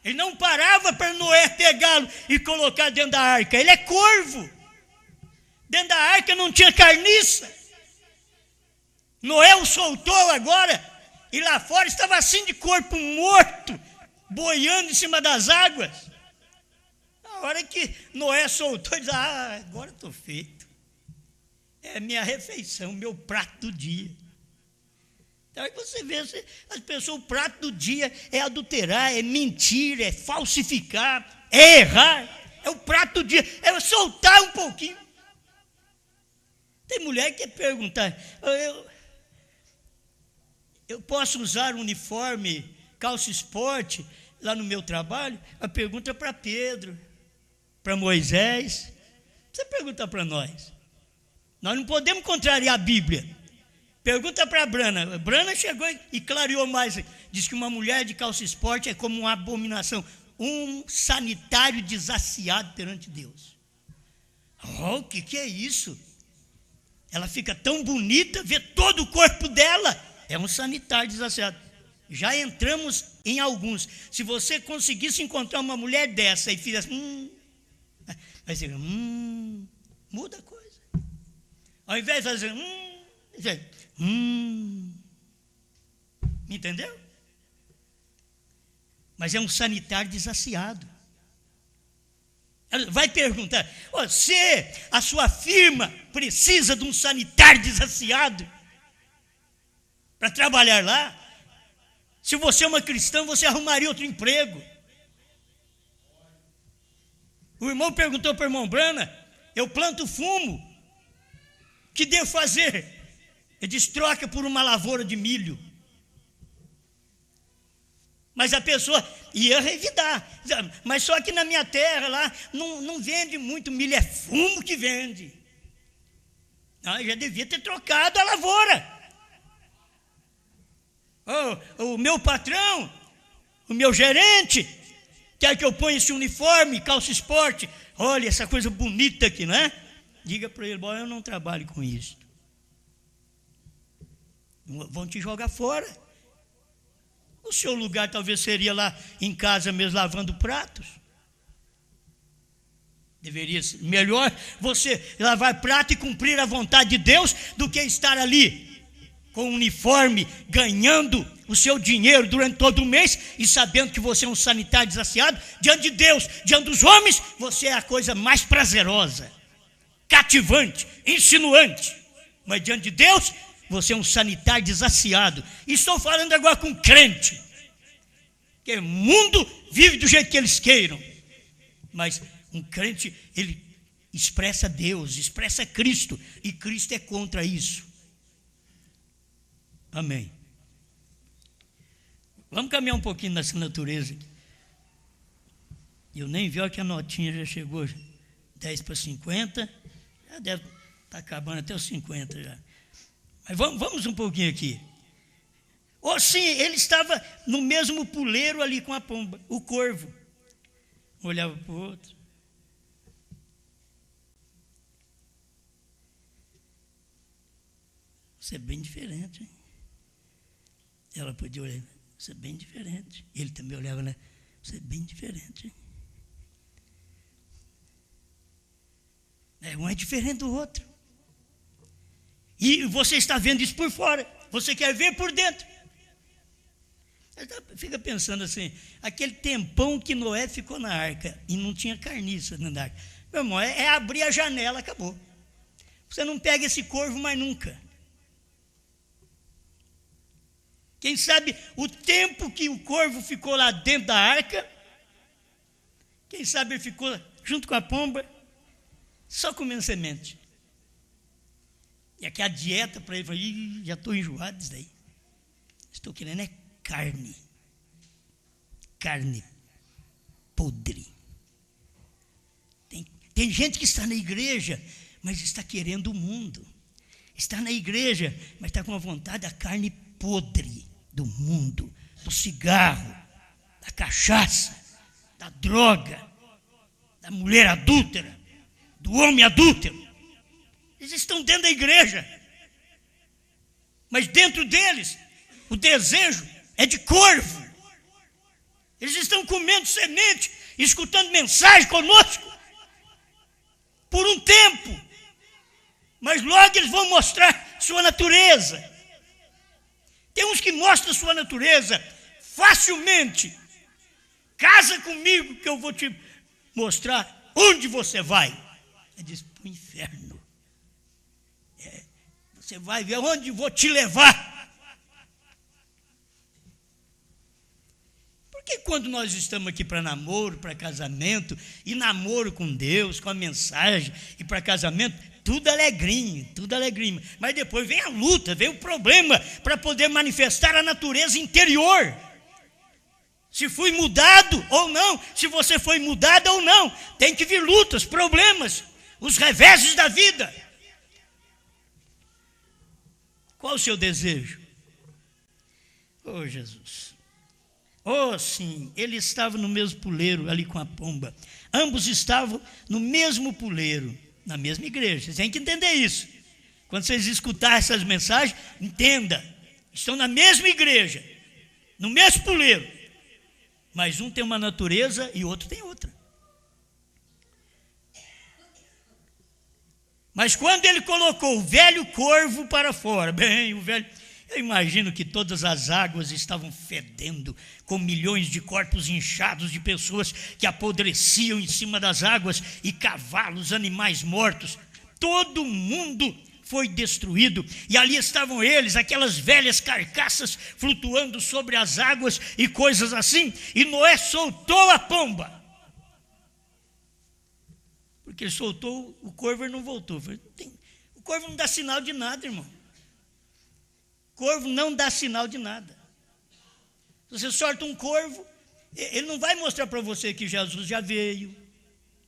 Ele não parava para Noé pegá-lo e colocar dentro da arca. Ele é corvo. Dentro da arca não tinha carniça. Noé o soltou agora e lá fora estava assim de corpo morto, boiando em cima das águas. Na hora que Noé soltou, ele disse, agora estou feito. É minha refeição, meu prato do dia. Então aí você vê, as pessoas, o prato do dia é adulterar, é mentir, é falsificar, é errar. É o prato do dia, é soltar um pouquinho. Tem mulher que quer perguntar, eu posso usar um uniforme, calça esporte, lá no meu trabalho? A pergunta é para Pedro, para Moisés. Você pergunta para nós. Nós não podemos contrariar a Bíblia. Pergunta para a Brana. A Brana chegou e clareou mais. Diz que uma mulher de calça esporte é como uma abominação, um sanitário desaciado perante Deus. O que é isso? Ela fica tão bonita, vê todo o corpo dela. É um sanitário desaciado. Já entramos em alguns. Se você conseguisse encontrar uma mulher dessa e fizesse, vai ser, Muda a coisa. Ao invés de fazer entendeu? Mas é um sanitário desaciado. Vai perguntar, a sua firma precisa de um sanitário desaciado para trabalhar lá? Se você é uma cristã, você arrumaria outro emprego. O irmão perguntou para o irmão Brana, eu planto fumo, o que devo fazer? Ele disse, troca por uma lavoura de milho. Mas a pessoa ia revidar. Mas só que na minha terra lá não vende muito milho, é fumo que vende. Já devia ter trocado a lavoura. O meu patrão, o meu gerente, quer que eu ponha esse uniforme, calça esporte. Olha essa coisa bonita aqui, não é? Diga para ele, eu não trabalho com isso. Vão te jogar fora. O seu lugar talvez seria lá em casa mesmo lavando pratos. Deveria ser melhor você lavar prato e cumprir a vontade de Deus do que estar ali com o uniforme, ganhando o seu dinheiro durante todo o mês e sabendo que você é um sanitário desaciado. Diante de Deus, diante dos homens, você é a coisa mais prazerosa, cativante, insinuante. Mas diante de Deus, você é um sanitário desaciado. E estou falando agora com crente, que o mundo vive do jeito que eles queiram, mas um crente, ele expressa Deus, expressa Cristo, e Cristo é contra isso. Amém. Vamos caminhar um pouquinho nessa natureza. Eu nem vi que a notinha já chegou 10 para 50, já deve estar acabando até os 50 já. Mas vamos um pouquinho aqui. Sim, ele estava no mesmo puleiro ali com a pomba, o corvo. Um olhava para o outro. Você é bem diferente, hein? Ela podia olhar, você é bem diferente. Ele também olhava, né? Você é bem diferente, hein? Um é diferente do outro. E você está vendo isso por fora, você quer ver por dentro. Fica pensando assim, aquele tempão que Noé ficou na arca e não tinha carniça na arca. Meu irmão, é abrir a janela, acabou. Você não pega esse corvo mais nunca. Quem sabe o tempo que o corvo ficou lá dentro da arca, quem sabe ele ficou junto com a pomba, só comendo semente. E aqui a dieta para ele, falei, já estou enjoado disso daí. Estou querendo carne podre. Tem gente que está na igreja, mas está querendo o mundo. Está na igreja, mas está com a vontade da carne podre do mundo, do cigarro, da cachaça, da droga, da mulher adúltera, do homem adúltero. Eles estão dentro da igreja, mas dentro deles o desejo é de corvo. Eles estão comendo semente, escutando mensagem conosco por um tempo, mas logo eles vão mostrar sua natureza. Tem uns que mostram sua natureza facilmente. Casa comigo que eu vou te mostrar onde você vai. Ele diz, para o inferno. Você vai ver onde vou te levar. Porque quando nós estamos aqui para namoro, para casamento, e namoro com Deus, com a mensagem, e para casamento, tudo alegrinho. Mas depois vem a luta, vem o problema para poder manifestar a natureza interior. Se fui mudado ou não, se você foi mudado ou não, tem que vir lutas, problemas, os reveses da vida. Qual o seu desejo? Oh, Jesus. Oh, sim, ele estava no mesmo puleiro ali com a pomba. Ambos estavam no mesmo puleiro, na mesma igreja. Vocês têm que entender isso. Quando vocês escutarem essas mensagens, entenda. Estão na mesma igreja, no mesmo puleiro. Mas um tem uma natureza e outro tem outra. Mas quando ele colocou o velho corvo para fora, eu imagino que todas as águas estavam fedendo, com milhões de corpos inchados de pessoas que apodreciam em cima das águas, e cavalos, animais mortos. Todo mundo foi destruído, e ali estavam eles, aquelas velhas carcaças flutuando sobre as águas e coisas assim, e Noé soltou a pomba. Porque ele soltou o corvo e não voltou. O corvo não dá sinal de nada, irmão. Corvo não dá sinal de nada. Se você solta um corvo, ele não vai mostrar para você que Jesus já veio.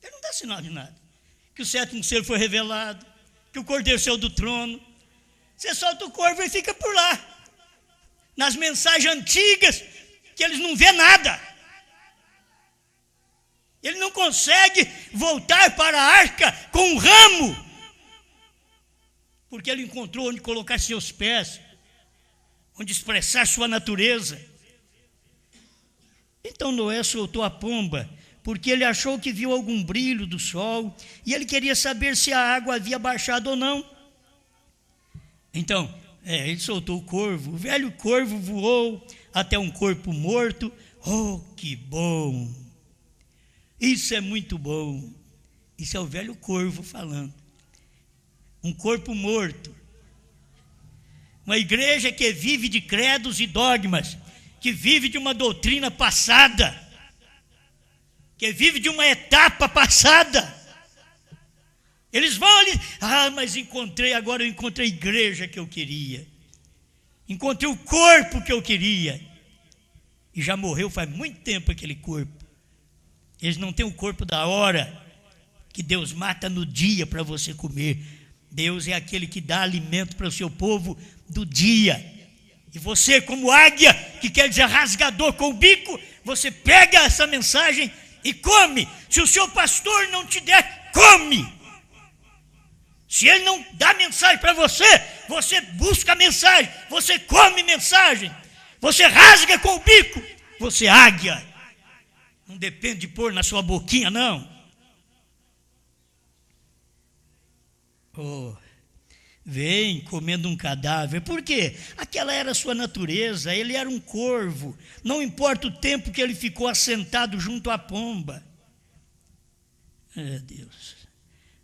Ele não dá sinal de nada. Que o sétimo selo foi revelado, que o cordeiro saiu do trono. Você solta o corvo e fica por lá. Nas mensagens antigas, que eles não vê nada. Ele não consegue voltar para a arca com um ramo, porque ele encontrou onde colocar seus pés, onde expressar sua natureza. Então Noé soltou a pomba, porque ele achou que viu algum brilho do sol, e ele queria saber se a água havia baixado ou não. Então, ele soltou o corvo, o velho corvo voou até um corpo morto. Oh, que bom! Isso é muito bom. Isso é o velho corvo falando. Um corpo morto. Uma igreja que vive de credos e dogmas, que vive de uma doutrina passada, que vive de uma etapa passada. Eles vão ali, mas agora eu encontrei a igreja que eu queria. Encontrei o corpo que eu queria. E já morreu faz muito tempo aquele corpo. Eles não têm o corpo da hora, que Deus mata no dia para você comer. Deus é aquele que dá alimento para o seu povo do dia. E você, como águia, que quer dizer rasgador com o bico, você pega essa mensagem e come. Se o seu pastor não te der, come. Se ele não dá mensagem para você, você busca a mensagem, você come mensagem, você rasga com o bico, você é águia. Não depende de pôr na sua boquinha, não. Vem comendo um cadáver. Por quê? Aquela era a sua natureza. Ele era um corvo. Não importa o tempo que ele ficou assentado junto à pomba. Deus.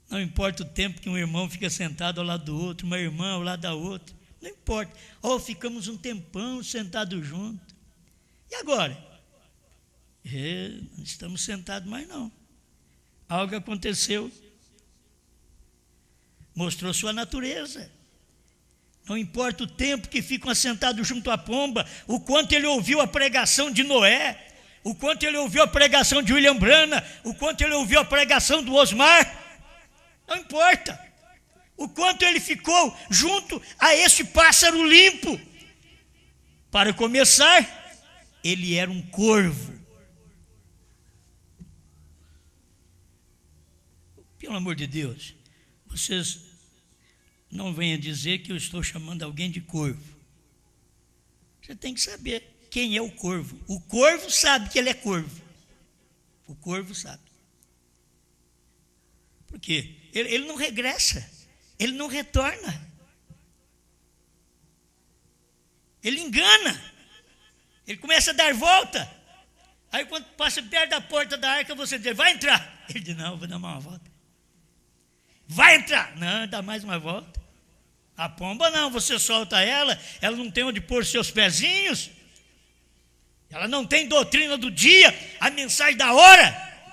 Não importa o tempo que um irmão fica sentado ao lado do outro, uma irmã ao lado da outra. Não importa. Ficamos um tempão sentados juntos. E agora? Não estamos sentados mais não. Algo aconteceu. Mostrou sua natureza. Não importa o tempo que ficam assentados junto à pomba, o quanto ele ouviu a pregação de Noé, o quanto ele ouviu a pregação de William Branham, o quanto ele ouviu a pregação do Osmar. Não importa. O quanto ele ficou junto a esse pássaro limpo. Para começar, ele era um corvo. Pelo amor de Deus, vocês não venham dizer que eu estou chamando alguém de corvo. Você tem que saber quem é o corvo. O corvo sabe que ele é corvo. O corvo sabe. Por quê? Ele não regressa. Ele não retorna. Ele engana. Ele começa a dar volta. Aí quando passa perto da porta da arca, você diz, vai entrar. Ele diz, não, vou dar uma volta. Vai entrar. Não, dá mais uma volta. A pomba não, você solta ela não tem onde pôr seus pezinhos. Ela não tem doutrina do dia, a mensagem da hora.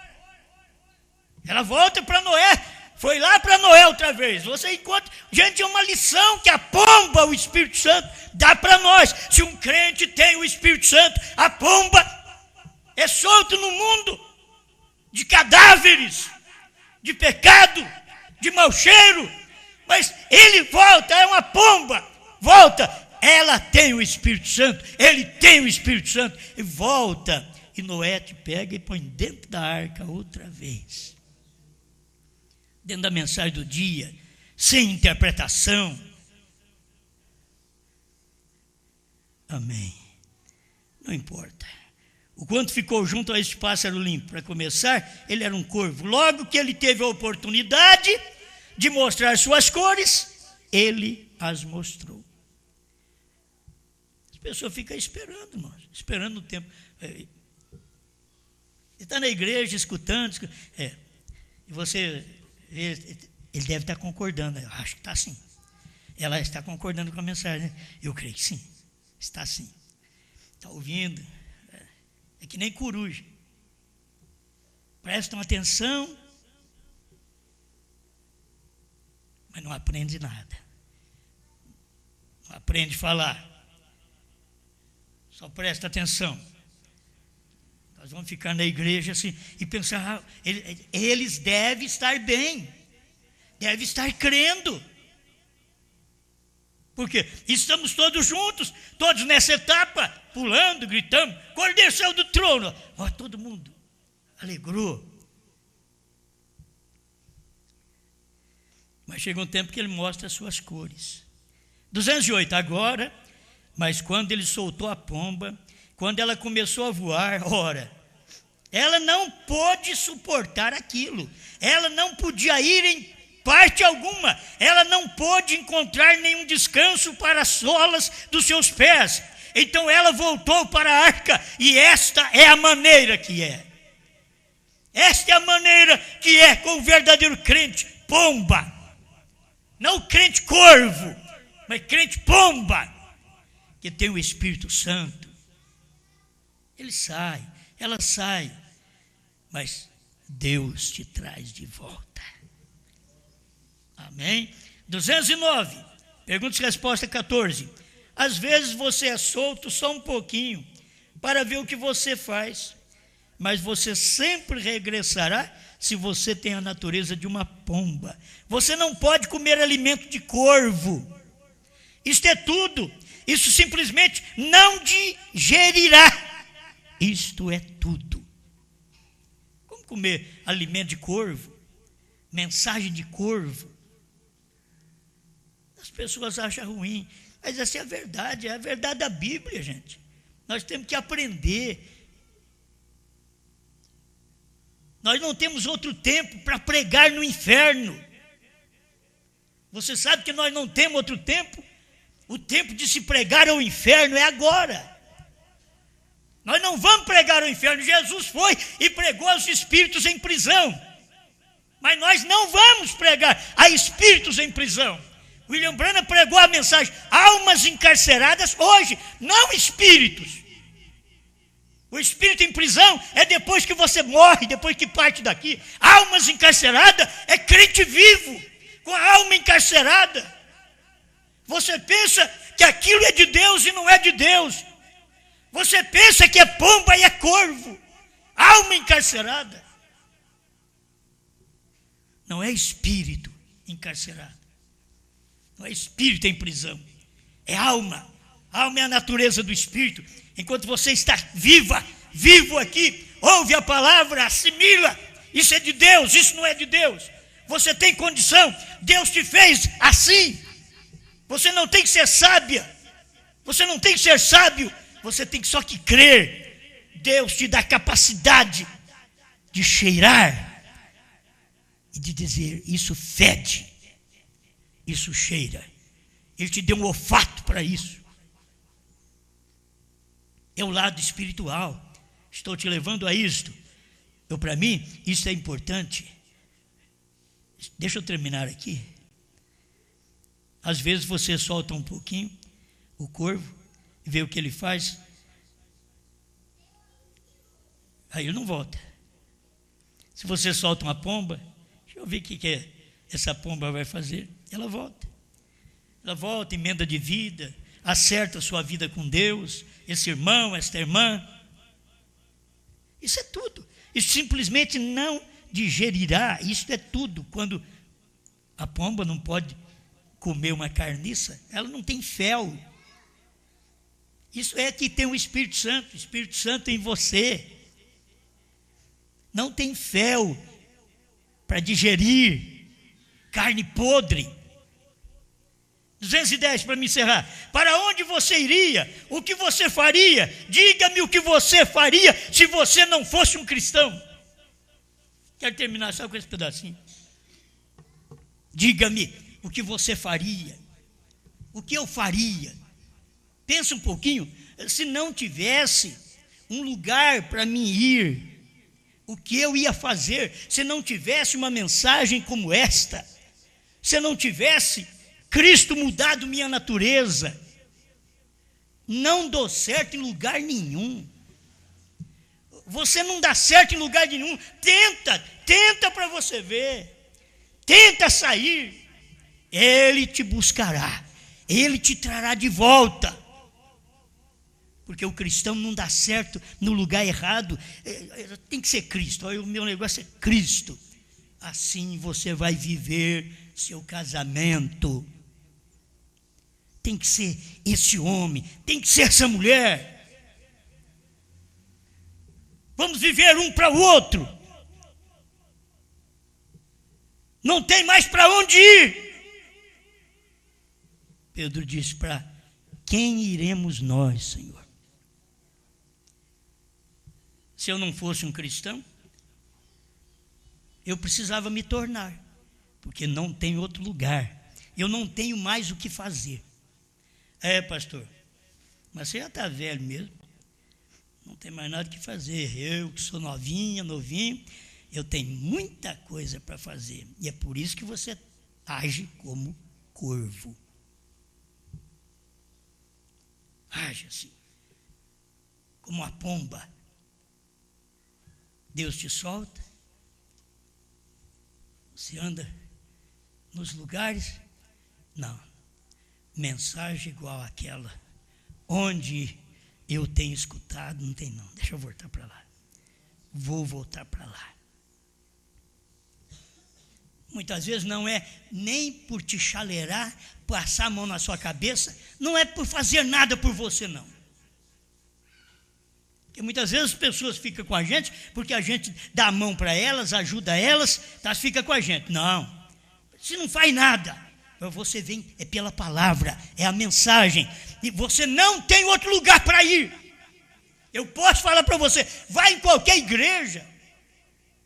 Ela volta para Noé. Foi lá para Noé outra vez. Você encontra, gente, é uma lição que a pomba, o Espírito Santo, dá para nós. Se um crente tem o Espírito Santo, a pomba é solto no mundo de cadáveres, de pecado, de mau cheiro, mas ele volta, é uma pomba, volta, ela tem o Espírito Santo, ele tem o Espírito Santo, e volta, e Noé te pega e põe dentro da arca outra vez, dentro da mensagem do dia, sem interpretação. Amém. Não importa. O quanto ficou junto a esse pássaro limpo, para começar, ele era um corvo. Logo que ele teve a oportunidade de mostrar suas cores, ele as mostrou. As pessoas ficam esperando, irmãos, esperando o tempo. Você está na igreja escutando, e você vê, ele deve estar concordando. Eu acho que está sim. Ela está concordando com a mensagem, né? Eu creio que sim, está sim. Está ouvindo. É que nem coruja. Prestam atenção, mas não aprende nada. Não aprende a falar. Só presta atenção. Nós vamos ficar na igreja assim e pensar, eles devem estar bem, devem estar crendo. Porque estamos todos juntos, todos nessa etapa, pulando, gritando, Cordeiro saiu do trono. Ó, todo mundo alegrou. Mas chega um tempo que ele mostra as suas cores. 208, agora, mas quando ele soltou a pomba, quando ela começou a voar, ora, ela não pôde suportar aquilo, ela não podia ir em parte alguma, ela não pôde encontrar nenhum descanso para as solas dos seus pés. Então ela voltou para a arca, e esta é a maneira que é. Esta é a maneira que é com o verdadeiro crente pomba. Não crente corvo, mas crente pomba, que tem o Espírito Santo. Ele sai, ela sai, mas Deus te traz de volta. Amém? 209, perguntas e resposta 14. Às vezes você é solto só um pouquinho para ver o que você faz, mas você sempre regressará se você tem a natureza de uma pomba. Você não pode comer alimento de corvo. Isto é tudo. Isso simplesmente não digerirá. Isto é tudo. Como comer alimento de corvo? Mensagem de corvo? As pessoas acham ruim, mas essa é a verdade da Bíblia, gente. Nós temos que aprender. Nós não temos outro tempo para pregar no inferno. Você sabe que nós não temos outro tempo? O tempo de se pregar ao inferno é agora. Nós não vamos pregar ao inferno. Jesus foi e pregou aos espíritos em prisão. Mas nós não vamos pregar a espíritos em prisão. William Branham pregou a mensagem: almas encarceradas hoje, não espíritos. O espírito em prisão é depois que você morre, depois que parte daqui. Almas encarceradas é crente vivo, com a alma encarcerada. Você pensa que aquilo é de Deus e não é de Deus. Você pensa que é pomba e é corvo. Alma encarcerada. Não é espírito encarcerado. Não é espírito em prisão. É alma. A alma é a natureza do espírito. Enquanto você está vivo aqui, ouve a palavra, assimila. Isso é de Deus, isso não é de Deus. Você tem condição, Deus te fez assim. Você não tem que ser sábia. Você não tem que ser sábio. Você tem que só que crer. Deus te dá capacidade de cheirar e de dizer: isso fede, isso cheira. Ele te deu um olfato para isso. É o lado espiritual. Estou te levando a isto. Para mim, isso é importante. Deixa eu terminar aqui. Às vezes você solta um pouquinho o corvo e vê o que ele faz. Aí ele não volta. Se você solta uma pomba, deixa eu ver o que essa pomba vai fazer. Ela volta. Ela volta, emenda de vida, acerta a sua vida com Deus, esse irmão, esta irmã. Isso é tudo. Isso simplesmente não digerirá. Isso é tudo. Quando a pomba não pode comer uma carniça, ela não tem fel. Isso é que tem o Espírito Santo em você. Não tem fel para digerir carne podre. 210 para me encerrar. Para onde você iria? O que você faria? Diga-me o que você faria se você não fosse um cristão. Quero terminar só com esse pedacinho. Diga-me o que você faria, o que eu faria. Pensa um pouquinho, se não tivesse um lugar para mim ir, o que eu ia fazer? Se não tivesse uma mensagem como esta, se não tivesse Cristo mudado minha natureza, não dou certo em lugar nenhum. Você não dá certo em lugar nenhum. Tenta para você ver. Tenta sair. Ele te buscará. Ele te trará de volta. Porque o cristão não dá certo no lugar errado. Tem que ser Cristo. O meu negócio é Cristo. Assim você vai viver seu casamento. Tem que ser esse homem. Tem que ser essa mulher. Vamos viver um para o outro. Não tem mais para onde ir. Pedro disse: para quem iremos nós, Senhor? Se eu não fosse um cristão, eu precisava me tornar, porque não tem outro lugar. Eu não tenho mais o que fazer. Pastor, mas você já está velho mesmo. Não tem mais nada que fazer. Eu que sou novinho, eu tenho muita coisa para fazer. E é por isso que você age como corvo. Age assim, como a pomba. Deus te solta, você anda nos lugares. Não, mensagem igual àquela, onde eu tenho escutado, não tem não. Deixa eu voltar para lá. Vou voltar para lá. Muitas vezes não é nem por te chaleirar, passar a mão na sua cabeça, não é por fazer nada por você, não. Porque muitas vezes as pessoas ficam com a gente, porque a gente dá a mão para elas, ajuda elas, elas ficam com a gente. Não, você não faz nada. Você vem, é pela palavra, é a mensagem. E você não tem outro lugar para ir. Eu posso falar para você, vai em qualquer igreja,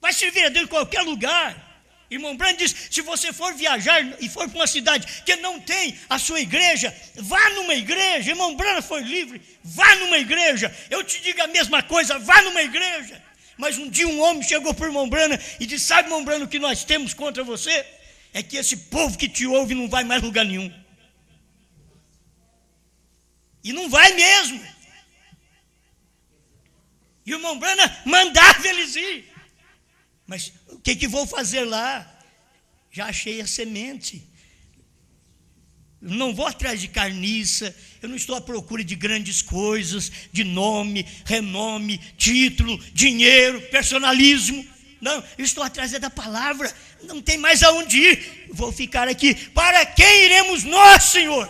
vai servir a Deus em qualquer lugar. Irmão Brando diz, se você for viajar e for para uma cidade que não tem a sua igreja, vá numa igreja. Irmão Brando foi livre, vá numa igreja. Eu te digo a mesma coisa, vá numa igreja. Mas um dia um homem chegou para o irmão Brando e disse, sabe, irmão Brando, o que nós temos contra você? É que esse povo que te ouve não vai mais lugar nenhum. E não vai mesmo. E o irmão Brando mandava eles ir. Mas o que vou fazer lá? Já achei a semente. Eu não vou atrás de carniça, eu não estou à procura de grandes coisas, de nome, renome, título, dinheiro, personalismo. Não, eu estou atrás da palavra, não tem mais aonde ir. Vou ficar aqui. Para quem iremos nós, Senhor?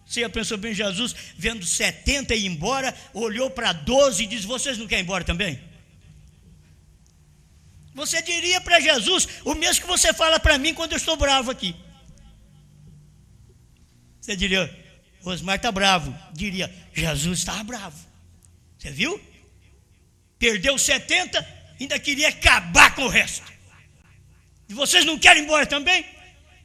Você já pensou bem, Jesus, vendo 70 ir embora, olhou para 12 e disse, vocês não querem ir embora também? Você diria para Jesus o mesmo que você fala para mim quando eu estou bravo aqui. Você diria, Osmar está bravo. Diria, Jesus estava bravo. Você viu? Perdeu 70, ainda queria acabar com o resto. E vocês não querem ir embora também?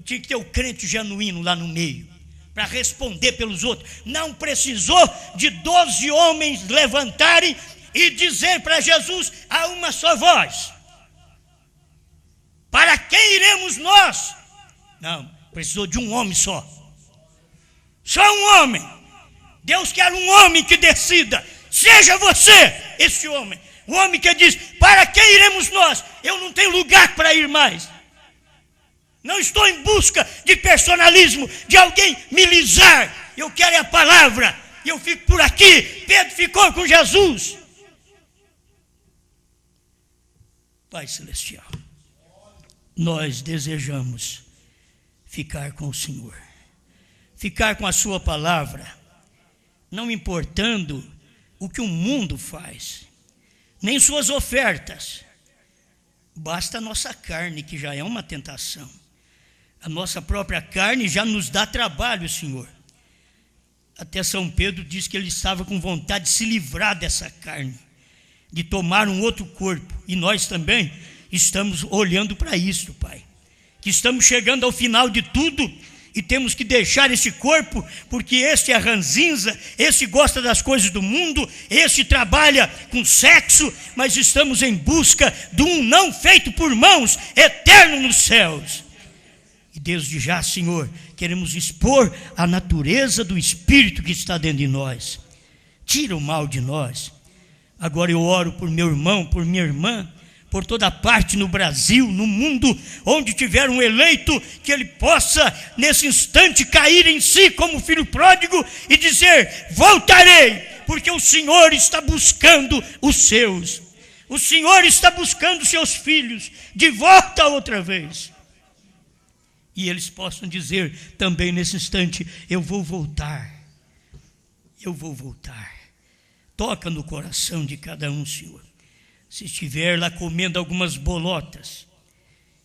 Tinha que ter o crente genuíno lá no meio, para responder pelos outros. Não precisou de 12 homens levantarem e dizer para Jesus a uma só voz, para quem iremos nós? Não, precisou de um homem só. Só um homem. Deus quer um homem que decida. Seja você esse homem. O homem que diz, para quem iremos nós? Eu não tenho lugar para ir mais. Não estou em busca de personalismo, de alguém me lisar. Eu quero a palavra. Eu fico por aqui. Pedro ficou com Jesus. Pai Celestial, nós desejamos ficar com o Senhor, ficar com a sua palavra, não importando o que o mundo faz, nem suas ofertas. Basta a nossa carne, que já é uma tentação. A nossa própria carne já nos dá trabalho, Senhor. Até São Pedro diz que ele estava com vontade de se livrar dessa carne, de tomar um outro corpo. E nós também estamos olhando para isso, Pai. que estamos chegando ao final de tudo e temos que deixar esse corpo, porque esse é ranzinza, esse gosta das coisas do mundo, esse trabalha com sexo, mas estamos em busca de um não feito por mãos, eterno nos céus. E desde já, Senhor, queremos expor a natureza do Espírito que está dentro de nós. Tira o mal de nós. Agora eu oro por meu irmão, por minha irmã, por toda parte no Brasil, no mundo, onde tiver um eleito, que ele possa nesse instante cair em si como filho pródigo e dizer: voltarei, porque o Senhor está buscando os seus. O Senhor está buscando os seus filhos de volta outra vez. E eles possam dizer também nesse instante: eu vou voltar, eu vou voltar. Toca no coração de cada um, Senhor. Se estiver lá comendo algumas bolotas,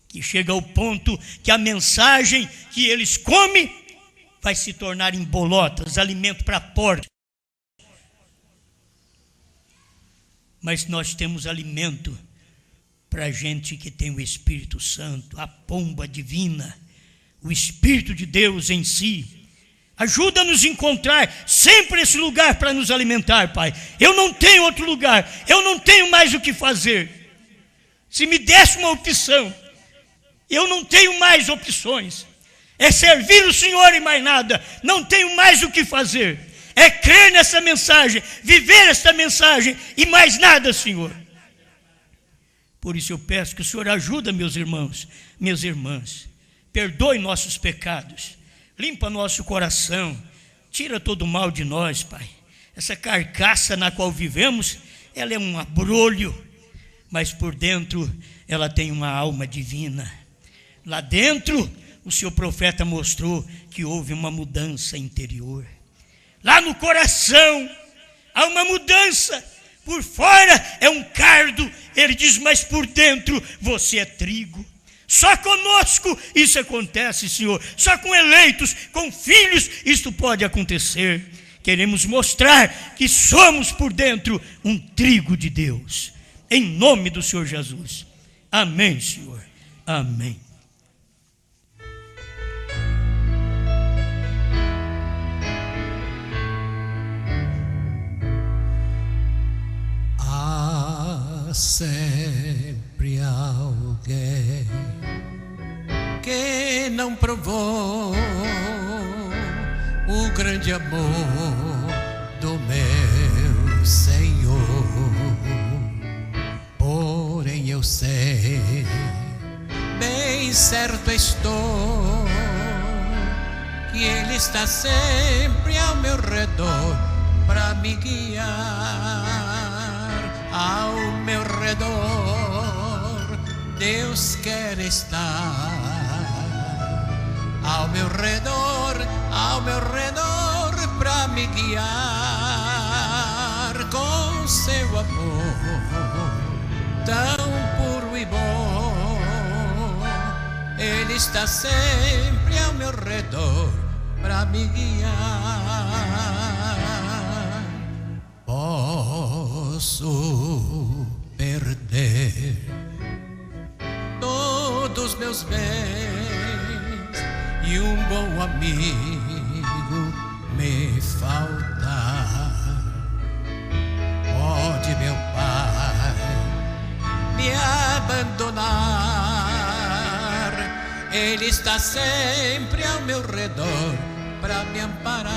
que chega ao ponto que a mensagem que eles comem vai se tornar em bolotas, alimento para porcos. Mas nós temos alimento para gente que tem o Espírito Santo, a pomba divina, o Espírito de Deus em si. Ajuda-nos a encontrar sempre esse lugar para nos alimentar, Pai. Eu não tenho outro lugar, eu não tenho mais o que fazer. Se me desse uma opção, eu não tenho mais opções. É servir o Senhor e mais nada. Não tenho mais o que fazer. É crer nessa mensagem, viver esta mensagem e mais nada, Senhor. Por isso eu peço que o Senhor ajude meus irmãos, minhas irmãs. Perdoe nossos pecados. Limpa nosso coração, tira todo o mal de nós, Pai. Essa carcaça na qual vivemos, ela é um abrolho, mas por dentro ela tem uma alma divina. Lá dentro, o seu profeta mostrou que houve uma mudança interior. Lá no coração, há uma mudança. Por fora é um cardo, ele diz, mas por dentro você é trigo. Só conosco isso acontece, Senhor. Só com eleitos, com filhos, isto pode acontecer. Queremos mostrar que somos por dentro um trigo de Deus. Em nome do Senhor Jesus. Amém, Senhor. Amém. Há sempre alguém que não provou o grande amor do meu Senhor. Porém eu sei, bem certo estou, que Ele está sempre ao meu redor para me guiar. Ao meu redor Deus quer estar. Ao meu redor para me guiar com seu amor tão puro e bom. Ele está sempre ao meu redor para me guiar. Posso perder todos meus bens e um bom amigo me faltar. Pode, meu Pai, me abandonar. Ele está sempre ao meu redor para me amparar.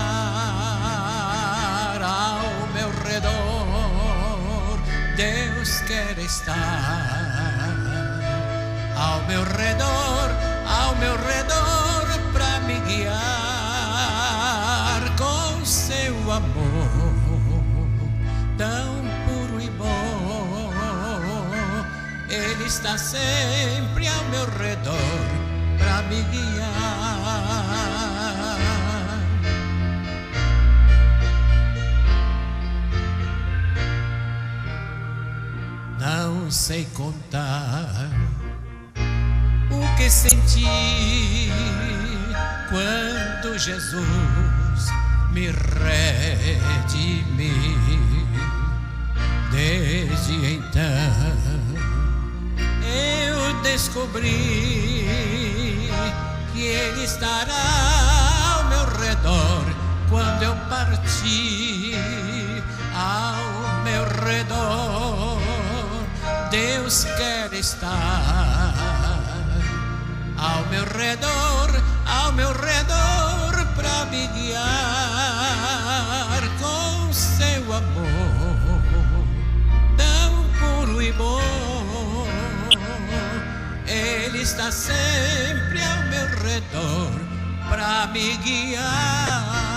Ao meu redor Deus quer estar. Ao meu redor para me guiar com seu amor tão puro e bom. Ele está sempre ao meu redor para me guiar. Não sei contar o que senti quando Jesus me redimiu. Desde então eu descobri e Ele estará ao meu redor quando eu partir. Ao meu redor, Deus quer estar. Ao meu redor para me guiar com seu amor tão puro e bom. Ele está sempre ao meu redor para me guiar.